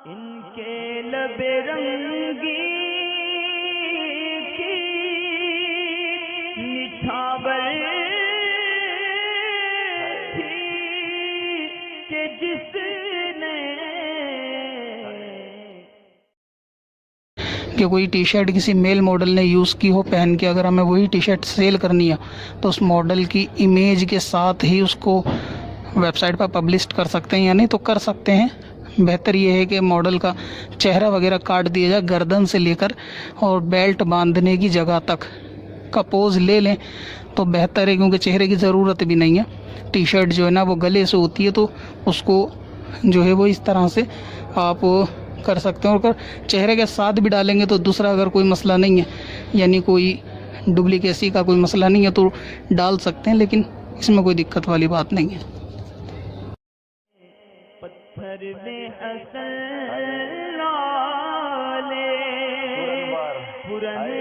इनके लबे रंगी की निछावर थी कि जिसने कि कोई टी शर्ट किसी मेल मॉडल ने यूज़ की हो पहन के, अगर हमें वही टी शर्ट सेल करनी है तो उस मॉडल की इमेज के साथ ही उसको वेबसाइट पर पब्लिश कर सकते हैं या नहीं तो कर सकते हैं। बेहतर ये है कि मॉडल का चेहरा वगैरह काट दिया जाए, गर्दन से लेकर और बेल्ट बांधने की जगह तक का पोज ले लें तो बेहतर है, क्योंकि चेहरे की ज़रूरत भी नहीं है। टी शर्ट जो है ना वो गले से होती है, तो उसको जो है वो इस तरह से आप कर सकते हैं। और अगर चेहरे के साथ भी डालेंगे तो दूसरा अगर कोई मसला नहीं है, यानी कोई डुप्लीकेसी का कोई मसला नहीं है तो डाल सकते हैं, लेकिन इसमें कोई दिक्कत वाली बात नहीं है। पत्थर में असल लाले पुरने